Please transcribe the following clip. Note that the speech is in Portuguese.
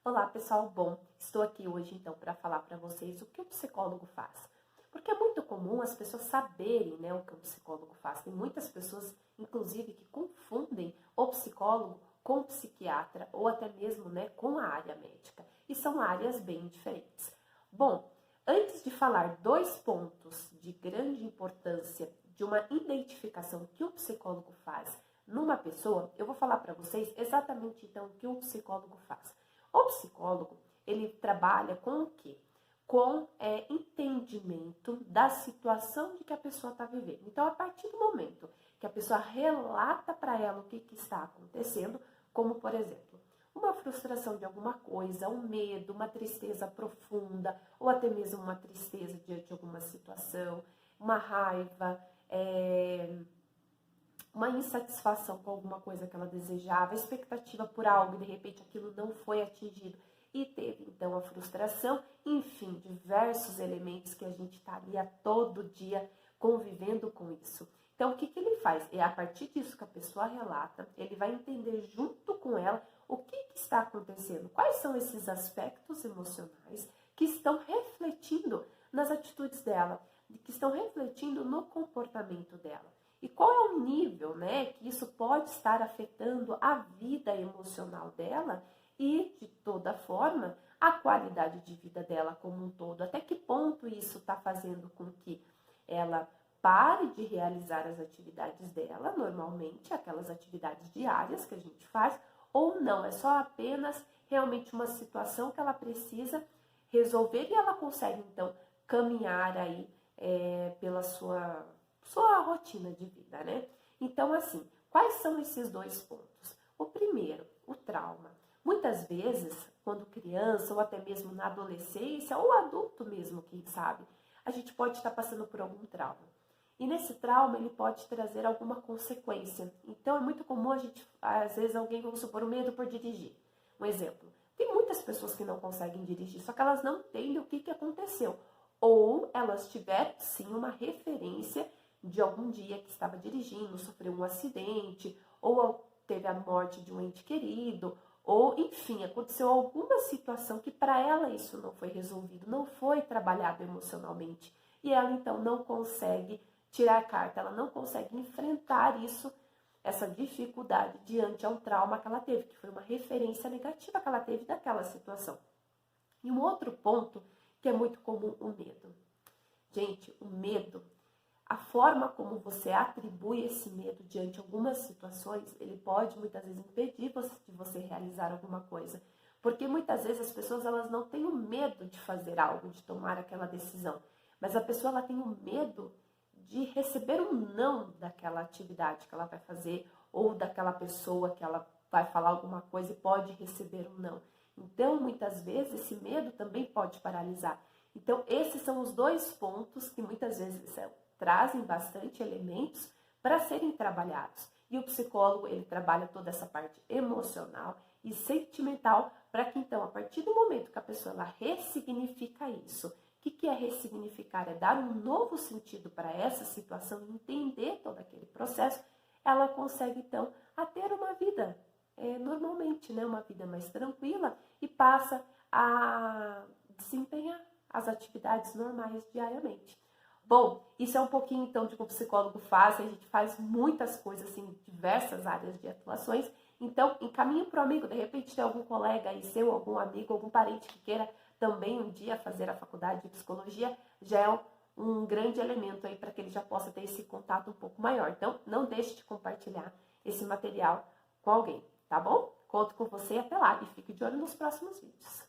Olá pessoal, bom, estou aqui hoje então para falar para vocês o que o psicólogo faz. Porque é muito comum as pessoas saberem, né, o que o psicólogo faz. Tem muitas pessoas, inclusive, que confundem o psicólogo com o psiquiatra ou até mesmo, né, com a área médica. E são áreas bem diferentes. Bom, antes de falar dois pontos de grande importância de uma identificação que o psicólogo faz numa pessoa, eu vou falar para vocês exatamente então o que o psicólogo faz. O psicólogo, ele trabalha com o quê? Com entendimento da situação de que a pessoa está vivendo. Então, a partir do momento que a pessoa relata para ela o que está acontecendo, como, por exemplo, uma frustração de alguma coisa, um medo, uma tristeza profunda, ou até mesmo uma tristeza diante de alguma situação, uma raiva, uma insatisfação com alguma coisa que ela desejava, expectativa por algo e de repente aquilo não foi atingido e teve então a frustração, enfim, diversos elementos que a gente está ali a todo dia convivendo com isso. Então o que ele faz? É a partir disso que a pessoa relata, ele vai entender junto com ela o que está acontecendo, quais são esses aspectos emocionais que estão refletindo nas atitudes dela, que estão refletindo no comportamento dela. E qual é o nível, né, que isso pode estar afetando a vida emocional dela e, de toda forma, a qualidade de vida dela como um todo. Até que ponto isso está fazendo com que ela pare de realizar as atividades dela, normalmente, aquelas atividades diárias que a gente faz, ou não, é só apenas realmente uma situação que ela precisa resolver e ela consegue, então, caminhar aí pela sua rotina de vida, né? Então, assim, quais são esses dois pontos? O primeiro, o trauma. Muitas vezes, quando criança, ou até mesmo na adolescência, ou adulto mesmo, quem sabe, a gente pode estar passando por algum trauma. E nesse trauma, ele pode trazer alguma consequência. Então, é muito comum a gente, às vezes, alguém, vamos supor, o medo por dirigir. Um exemplo, tem muitas pessoas que não conseguem dirigir, só que elas não entendem o que aconteceu. Ou elas tiveram, sim, uma referência de algum dia que estava dirigindo, sofreu um acidente, ou teve a morte de um ente querido, ou enfim, aconteceu alguma situação que para ela isso não foi resolvido, não foi trabalhado emocionalmente. E ela então não consegue tirar a carta, ela não consegue enfrentar isso, essa dificuldade diante ao trauma que ela teve, que foi uma referência negativa que ela teve daquela situação. E um outro ponto que é muito comum, o medo. Gente, o medo, a forma como você atribui esse medo diante de algumas situações, ele pode muitas vezes impedir de você realizar alguma coisa. Porque muitas vezes as pessoas elas não têm o medo de fazer algo, de tomar aquela decisão. Mas a pessoa ela tem o medo de receber um não daquela atividade que ela vai fazer ou daquela pessoa que ela vai falar alguma coisa e pode receber um não. Então, muitas vezes, esse medo também pode paralisar. Então, esses são os dois pontos que muitas vezes trazem bastante elementos para serem trabalhados. E o psicólogo, ele trabalha toda essa parte emocional e sentimental para que, então, a partir do momento que a pessoa ela ressignifica isso, o que é ressignificar? É dar um novo sentido para essa situação, entender todo aquele processo, ela consegue, então, a ter uma vida normalmente, né, uma vida mais tranquila e passa a desempenhar as atividades normais diariamente. Bom, isso é um pouquinho então de que o psicólogo faz, a gente faz muitas coisas assim, diversas áreas de atuações, então encaminhe para o amigo, de repente tem algum colega aí seu, algum amigo, algum parente que queira também um dia fazer a faculdade de psicologia, já é um grande elemento aí para que ele já possa ter esse contato um pouco maior. Então, não deixe de compartilhar esse material com alguém, tá bom? Conto com você até lá e fique de olho nos próximos vídeos.